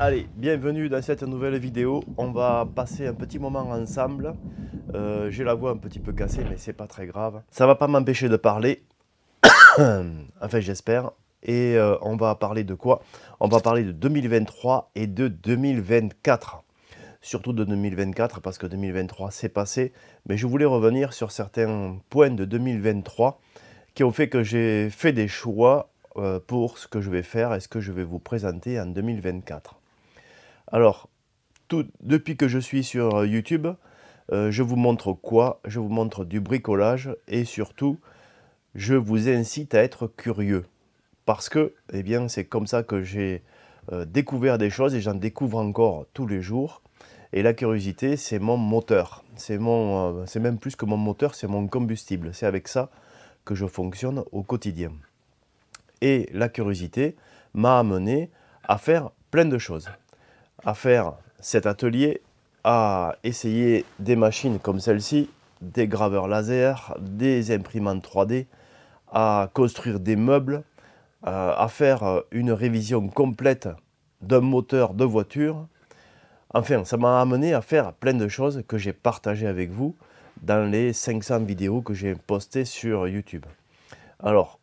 Allez, bienvenue dans cette nouvelle vidéo. On va passer un petit moment ensemble. J'ai la voix un petit peu cassée, mais c'est pas très grave. Ça va pas m'empêcher de parler. Enfin, j'espère. Et on va parler de quoi? On va parler de 2023 et de 2024. Surtout de 2024 parce que 2023 c'est passé. Mais je voulais revenir sur certains points de 2023 qui ont fait que j'ai fait des choix pour ce que je vais faire et ce que je vais vous présenter en 2024. Alors, depuis que je suis sur YouTube, je vous montre quoi? Je vous montre du bricolage et surtout, je vous incite à être curieux. Parce que, eh bien, c'est comme ça que j'ai découvert des choses et j'en découvre encore tous les jours. Et la curiosité, c'est mon moteur. C'est même plus que mon moteur, c'est mon combustible. C'est avec ça que je fonctionne au quotidien. Et la curiosité m'a amené à faire plein de choses. À faire cet atelier, à essayer des machines comme celle-ci, des graveurs laser, des imprimantes 3D, à construire des meubles, à faire une révision complète d'un moteur de voiture. Enfin, ça m'a amené à faire plein de choses que j'ai partagées avec vous dans les 500 vidéos que j'ai postées sur YouTube. Alors,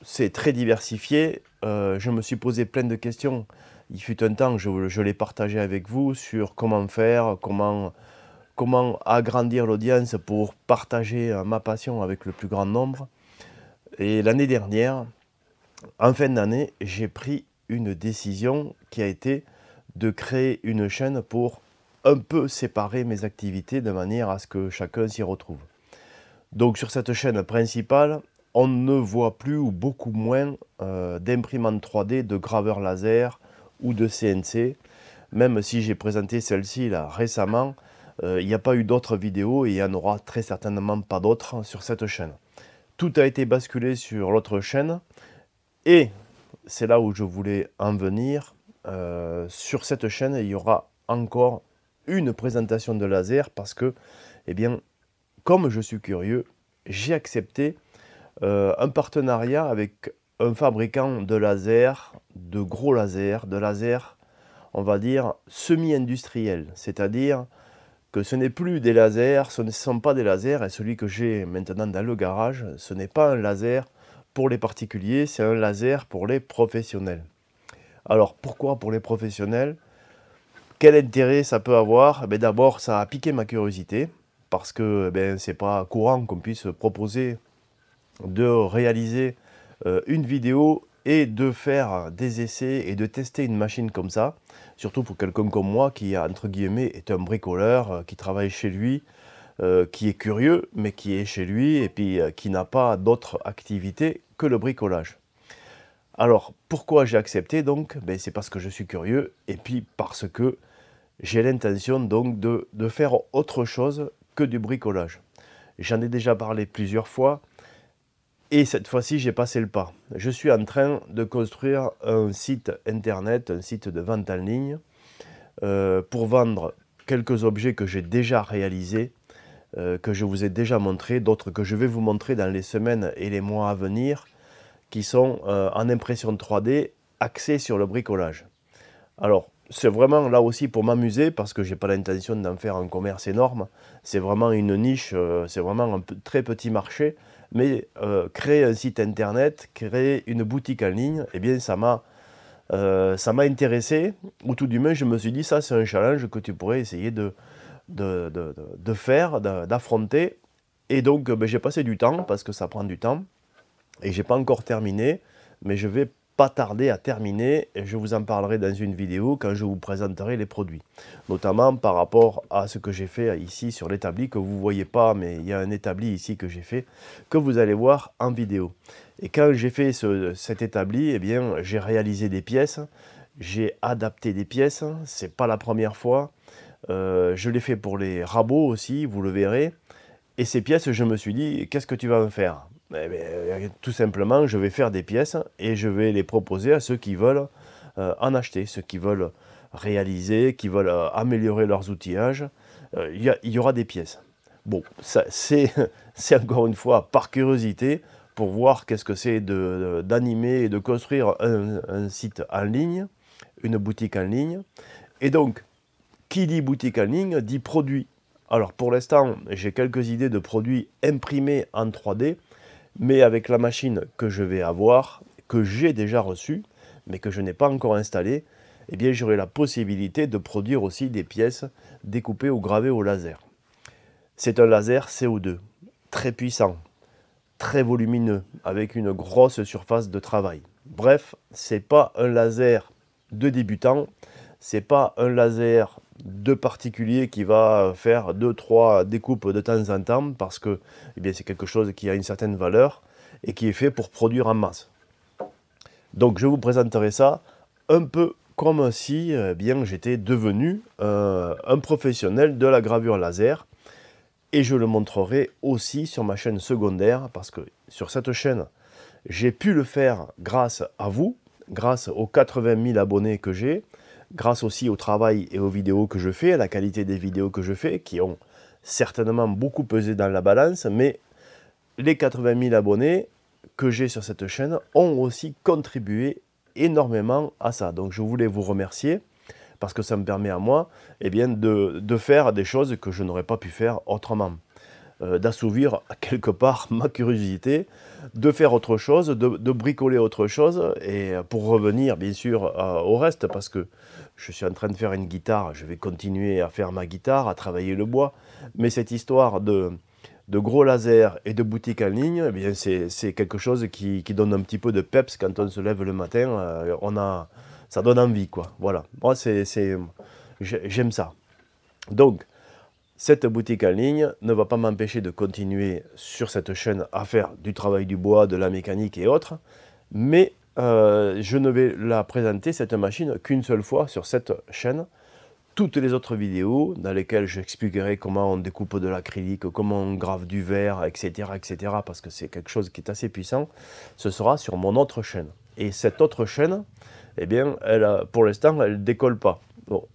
c'est très diversifié. Je me suis posé plein de questions. Il fut un temps, je l'ai partagé avec vous sur comment faire, comment agrandir l'audience pour partager ma passion avec le plus grand nombre. Et l'année dernière, en fin d'année, j'ai pris une décision qui a été de créer une chaîne pour un peu séparer mes activités de manière à ce que chacun s'y retrouve. Donc sur cette chaîne principale, on ne voit plus ou beaucoup moins d'imprimantes 3D, de graveurs laser ou de CNC. Même si j'ai présenté celle-ci là récemment, il n'y a pas eu d'autres vidéos et il n'y en aura très certainement pas d'autres sur cette chaîne. Tout a été basculé sur l'autre chaîne et c'est là où je voulais en venir. Sur cette chaîne, il y aura encore une présentation de laser parce que, eh bien, comme je suis curieux, j'ai accepté un partenariat avec un fabricant de lasers, de gros lasers, de lasers, on va dire, semi-industriels. C'est-à-dire que ce n'est plus des lasers, ce ne sont pas des lasers, et celui que j'ai maintenant dans le garage, ce n'est pas un laser pour les particuliers, c'est un laser pour les professionnels. Alors pourquoi pour les professionnels? Quel intérêt ça peut avoir? D'abord, ça a piqué ma curiosité, parce que c'est pas courant qu'on puisse proposer de réaliser une vidéo et de faire des essais et de tester une machine comme ça, surtout pour quelqu'un comme moi qui, entre guillemets, est un bricoleur, qui travaille chez lui, qui est curieux, mais qui est chez lui et puis qui n'a pas d'autre activité que le bricolage. Alors, pourquoi j'ai accepté donc? C'est parce que je suis curieux et puis parce que j'ai l'intention donc de faire autre chose que du bricolage. J'en ai déjà parlé plusieurs fois. Et cette fois-ci, j'ai passé le pas. Je suis en train de construire un site internet, un site de vente en ligne, pour vendre quelques objets que j'ai déjà réalisés, que je vous ai déjà montrés, d'autres que je vais vous montrer dans les semaines et les mois à venir, qui sont en impression 3D axés sur le bricolage. Alors, c'est vraiment là aussi pour m'amuser, parce que j'ai pas l'intention d'en faire un commerce énorme. C'est vraiment une niche, c'est vraiment un très petit marché. Mais créer un site internet, créer une boutique en ligne, eh bien ça m'a intéressé. Ou tout du moins, je me suis dit, ça c'est un challenge que tu pourrais essayer de faire, d'affronter. Et donc, j'ai passé du temps, parce que ça prend du temps. Et j'ai pas encore terminé, mais je vais pas tarder à terminer et je vous en parlerai dans une vidéo quand je vous présenterai les produits. Notamment par rapport à ce que j'ai fait ici sur l'établi que vous ne voyez pas, mais il y a un établi ici que j'ai fait, que vous allez voir en vidéo. Et quand j'ai fait cet établi, eh bien j'ai réalisé des pièces, j'ai adapté des pièces, c'est pas la première fois. Je l'ai fait pour les rabots aussi, vous le verrez. Et ces pièces, je me suis dit, qu'est-ce que tu vas en faire? Tout simplement, je vais faire des pièces et je vais les proposer à ceux qui veulent en acheter, ceux qui veulent réaliser, qui veulent améliorer leurs outillages. Il y aura des pièces. Bon, c'est encore une fois par curiosité pour voir qu'est-ce que c'est d'animer et de construire un site en ligne, une boutique en ligne. Et donc, qui dit boutique en ligne, dit produit. Alors pour l'instant, j'ai quelques idées de produits imprimés en 3D, mais avec la machine que je vais avoir, que j'ai déjà reçue, mais que je n'ai pas encore installée, eh bien j'aurai la possibilité de produire aussi des pièces découpées ou gravées au laser. C'est un laser CO2, très puissant, très volumineux, avec une grosse surface de travail. Bref, c'est pas un laser de débutant, c'est pas un laser de particulier qui va faire 2-3 découpes de temps en temps parce que eh bien, c'est quelque chose qui a une certaine valeur et qui est fait pour produire en masse. Donc je vous présenterai ça un peu comme si bien j'étais devenu un professionnel de la gravure laser, et je le montrerai aussi sur ma chaîne secondaire parce que sur cette chaîne j'ai pu le faire grâce à vous, grâce aux 80 000 abonnés que j'ai, grâce aussi au travail et aux vidéos que je fais, à la qualité des vidéos que je fais, qui ont certainement beaucoup pesé dans la balance, mais les 80 000 abonnés que j'ai sur cette chaîne ont aussi contribué énormément à ça. Donc je voulais vous remercier, parce que ça me permet à moi eh bien, de faire des choses que je n'aurais pas pu faire autrement. D'assouvir quelque part ma curiosité, de faire autre chose, de bricoler autre chose, et pour revenir bien sûr au reste, parce que je suis en train de faire une guitare, je vais continuer à faire ma guitare, à travailler le bois, mais cette histoire de gros laser et de boutique en ligne, eh bien c'est quelque chose qui donne un petit peu de peps quand on se lève le matin, ça donne envie quoi, voilà, moi j'aime ça. Donc, cette boutique en ligne ne va pas m'empêcher de continuer sur cette chaîne à faire du travail du bois, de la mécanique et autres, mais je ne vais la présenter, cette machine, qu'une seule fois sur cette chaîne. Toutes les autres vidéos dans lesquelles j'expliquerai comment on découpe de l'acrylique, comment on grave du verre, etc., etc., parce que c'est quelque chose qui est assez puissant, ce sera sur mon autre chaîne. Et cette autre chaîne, eh bien, pour l'instant, elle ne décolle pas. Bon.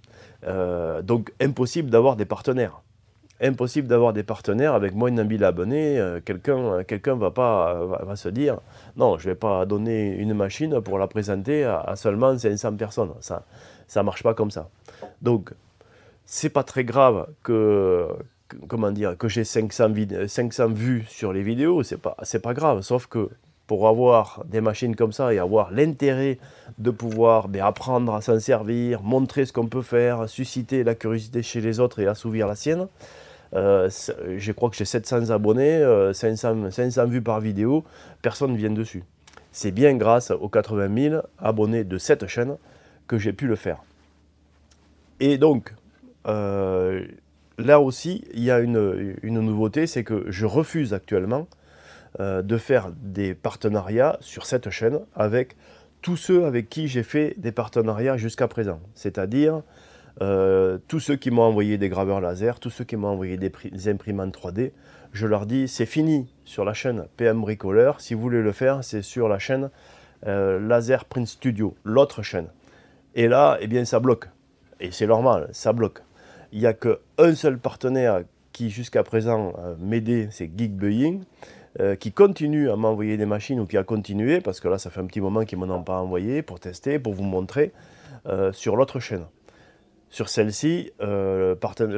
Donc, impossible d'avoir des partenaires. Impossible d'avoir des partenaires avec moins d'un 1000 abonnés. Quelqu'un va se dire non, je ne vais pas donner une machine pour la présenter à seulement 500 personnes. Ça ne marche pas comme ça. Donc, c'est pas très grave comment dire, que j'ai 500 vues sur les vidéos, c'est pas grave, sauf que pour avoir des machines comme ça et avoir l'intérêt de pouvoir apprendre à s'en servir, montrer ce qu'on peut faire, susciter la curiosité chez les autres et assouvir la sienne, je crois que j'ai 700 abonnés, 500 vues par vidéo, personne ne vient dessus. C'est bien grâce aux 80 000 abonnés de cette chaîne que j'ai pu le faire. Et donc, là aussi, il y a une nouveauté, c'est que je refuse actuellement de faire des partenariats sur cette chaîne avec tous ceux avec qui j'ai fait des partenariats jusqu'à présent. C'est-à-dire tous ceux qui m'ont envoyé des graveurs laser, tous ceux qui m'ont envoyé des imprimantes 3D, je leur dis c'est fini sur la chaîne PM Bricoleur. Si vous voulez le faire, c'est sur la chaîne Laser Print Studio, l'autre chaîne. Et là, eh bien, ça bloque. Et c'est normal, ça bloque. Il n'y a qu'un seul partenaire qui jusqu'à présent m'aidait, c'est Geekbuying, qui continue à m'envoyer des machines, ou qui a continué, parce que là ça fait un petit moment qu'ils ne m'en ont pas envoyé pour tester, pour vous montrer, sur l'autre chaîne. Sur celle-ci, le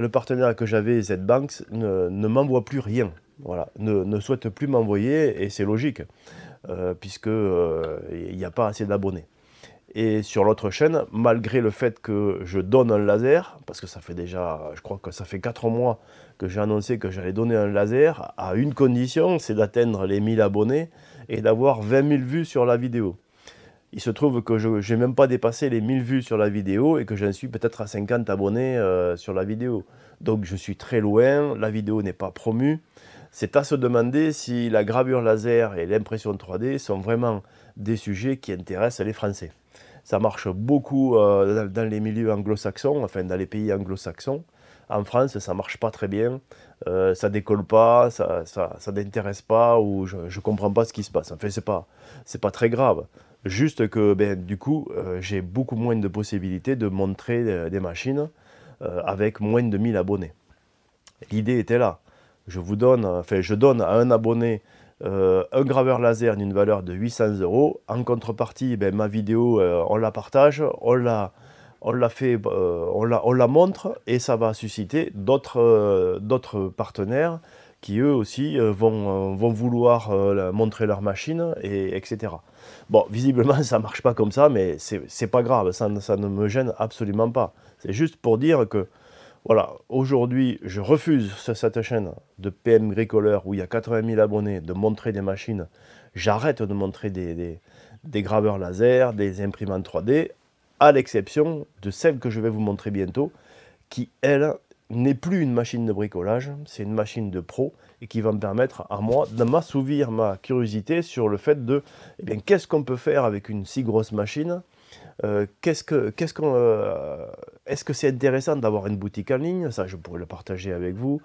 partenaire que j'avais, ZBanks, ne m'envoie plus rien. Voilà, ne souhaite plus m'envoyer, et c'est logique, puisque il n'y a pas assez d'abonnés. Et sur l'autre chaîne, malgré le fait que je donne un laser, parce que ça fait déjà, je crois que ça fait 4 mois que j'ai annoncé que j'allais donner un laser, à une condition, c'est d'atteindre les 1000 abonnés et d'avoir 20 000 vues sur la vidéo. Il se trouve que je n'ai même pas dépassé les 1000 vues sur la vidéo et que j'en suis peut-être à 50 abonnés sur la vidéo. Donc je suis très loin, la vidéo n'est pas promue. C'est à se demander si la gravure laser et l'impression 3D sont vraiment des sujets qui intéressent les Français. Ça marche beaucoup dans les milieux anglo-saxons, enfin dans les pays anglo-saxons. En France, ça ne marche pas très bien, ça décolle pas, ça n'intéresse pas, ou je ne comprends pas ce qui se passe. Enfin, c'est pas très grave. Juste que du coup, j'ai beaucoup moins de possibilités de montrer des machines avec moins de 1000 abonnés. L'idée était là. Je donne à un abonné un graveur laser d'une valeur de 800 €. En contrepartie, ben, ma vidéo, on la partage, on la montre et ça va susciter d'autres partenaires qui eux aussi vont vouloir montrer leur machine, etc. Bon, visiblement ça ne marche pas comme ça, mais c'est pas grave, ça ne me gêne absolument pas. C'est juste pour dire que voilà, aujourd'hui, je refuse sur cette chaîne de PM Bricoleur où il y a 80 000 abonnés de montrer des machines. J'arrête de montrer des graveurs laser, des imprimantes 3D, à l'exception de celle que je vais vous montrer bientôt, qui, elle, n'est plus une machine de bricolage, c'est une machine de pro et qui va me permettre à moi de m'assouvir ma curiosité sur le fait de, eh bien, qu'est-ce qu'on peut faire avec une si grosse machine. Est-ce que c'est intéressant d'avoir une boutique en ligne? Ça, je pourrais le partager avec vous.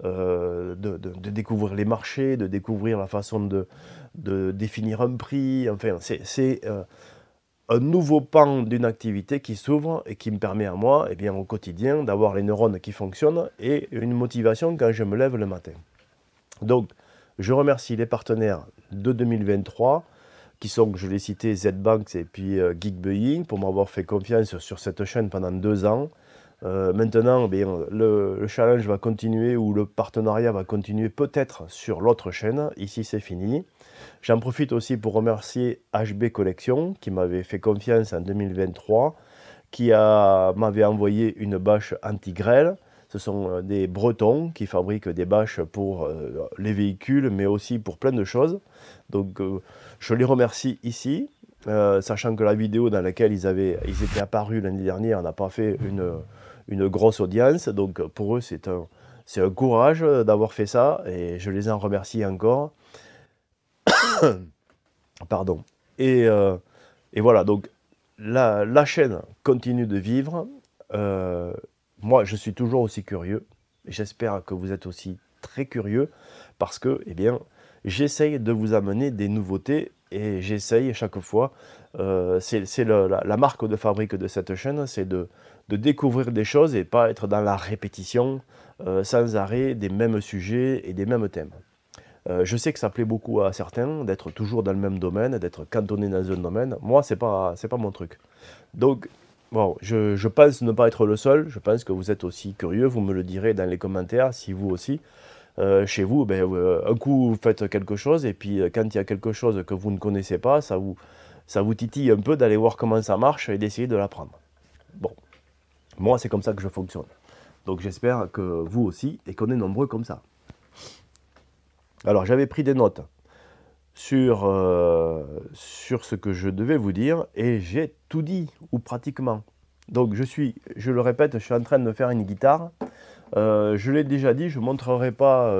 De découvrir les marchés, de découvrir la façon de définir un prix. Enfin, c'est un nouveau pan d'une activité qui s'ouvre et qui me permet à moi, eh bien, au quotidien, d'avoir les neurones qui fonctionnent et une motivation quand je me lève le matin. Donc, je remercie les partenaires de 2023 qui sont, je l'ai cité, ZBanks et puis Geekbuying, pour m'avoir fait confiance sur cette chaîne pendant 2 ans. Maintenant, eh bien, le challenge va continuer, ou le partenariat va continuer peut-être sur l'autre chaîne. Ici, c'est fini. J'en profite aussi pour remercier HB Collection, qui m'avait fait confiance en 2023, qui m'avait envoyé une bâche anti-grêle. Ce sont des Bretons qui fabriquent des bâches pour les véhicules, mais aussi pour plein de choses. Donc, je les remercie ici, sachant que la vidéo dans laquelle ils étaient apparus l'année dernière n'a pas fait une grosse audience. Donc, pour eux, c'est un courage d'avoir fait ça, et je les en remercie encore. Pardon. Et voilà, donc la chaîne continue de vivre. Moi, je suis toujours aussi curieux. J'espère que vous êtes aussi très curieux, parce que, eh bien, j'essaye de vous amener des nouveautés, et j'essaye chaque fois, c'est la marque de fabrique de cette chaîne, c'est de découvrir des choses et pas être dans la répétition sans arrêt des mêmes sujets et des mêmes thèmes. Je sais que ça plaît beaucoup à certains d'être toujours dans le même domaine, d'être cantonné dans un domaine. Moi, c'est pas mon truc. Donc, bon, je pense ne pas être le seul. Je pense que vous êtes aussi curieux. Vous me le direz dans les commentaires si vous aussi. Chez vous, ben, un coup, vous faites quelque chose, et puis quand il y a quelque chose que vous ne connaissez pas, ça vous titille un peu d'aller voir comment ça marche et d'essayer de l'apprendre. Bon, moi, c'est comme ça que je fonctionne. Donc, j'espère que vous aussi, et qu'on est nombreux comme ça. Alors, j'avais pris des notes sur ce que je devais vous dire, et j'ai tout dit, ou pratiquement. Donc, je le répète, je suis en train de faire une guitare. Je l'ai déjà dit, je ne montrerai pas,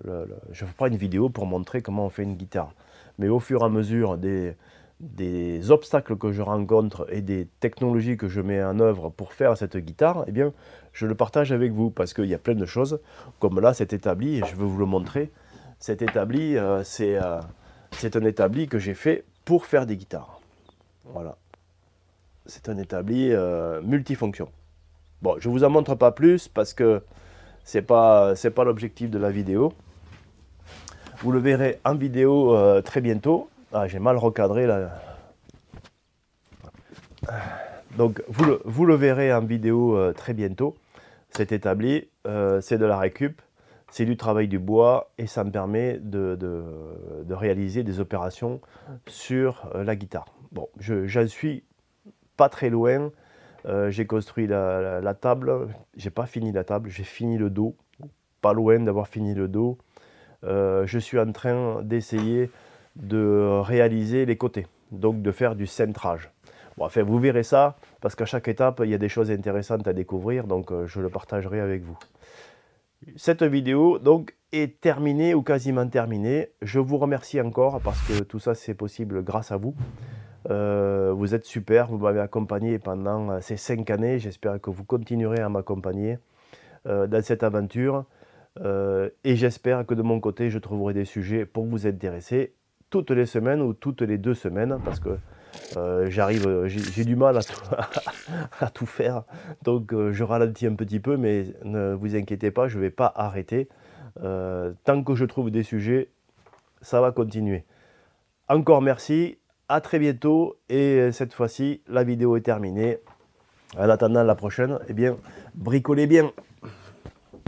je ne ferai pas une vidéo pour montrer comment on fait une guitare. Mais au fur et à mesure des obstacles que je rencontre et des technologies que je mets en œuvre pour faire cette guitare, eh bien, je le partage avec vous, parce qu'il y a plein de choses, comme là, cet établi, et je veux vous le montrer. Cet établi, c'est un établi que j'ai fait pour faire des guitares. Voilà. C'est un établi multifonction. Bon, je ne vous en montre pas plus parce que c'est pas l'objectif de la vidéo. Vous le verrez en vidéo très bientôt. Ah, j'ai mal recadré là. Donc, vous le verrez en vidéo très bientôt. Cet établi, c'est de la récup. C'est du travail du bois, et ça me permet de réaliser des opérations sur la guitare. Bon, j'en suis pas très loin. J'ai construit la table. J'ai pas fini la table, j'ai fini le dos. Pas loin d'avoir fini le dos. Je suis en train d'essayer de réaliser les côtés, donc de faire du cintrage. Bon, enfin, vous verrez ça, parce qu'à chaque étape, il y a des choses intéressantes à découvrir, donc je le partagerai avec vous. Cette vidéo donc est terminée, ou quasiment terminée. Je vous remercie encore, parce que tout ça c'est possible grâce à vous. Vous êtes super, vous m'avez accompagné pendant ces 5 années. J'espère que vous continuerez à m'accompagner dans cette aventure. Et j'espère que de mon côté, je trouverai des sujets pour vous intéresser toutes les semaines ou toutes les 2 semaines, parce que j'ai du mal à tout faire, donc je ralentis un petit peu, mais ne vous inquiétez pas, je ne vais pas arrêter. Tant que je trouve des sujets, ça va continuer. Encore merci, à très bientôt, et cette fois-ci, la vidéo est terminée. En attendant la prochaine, eh bien, bricolez bien.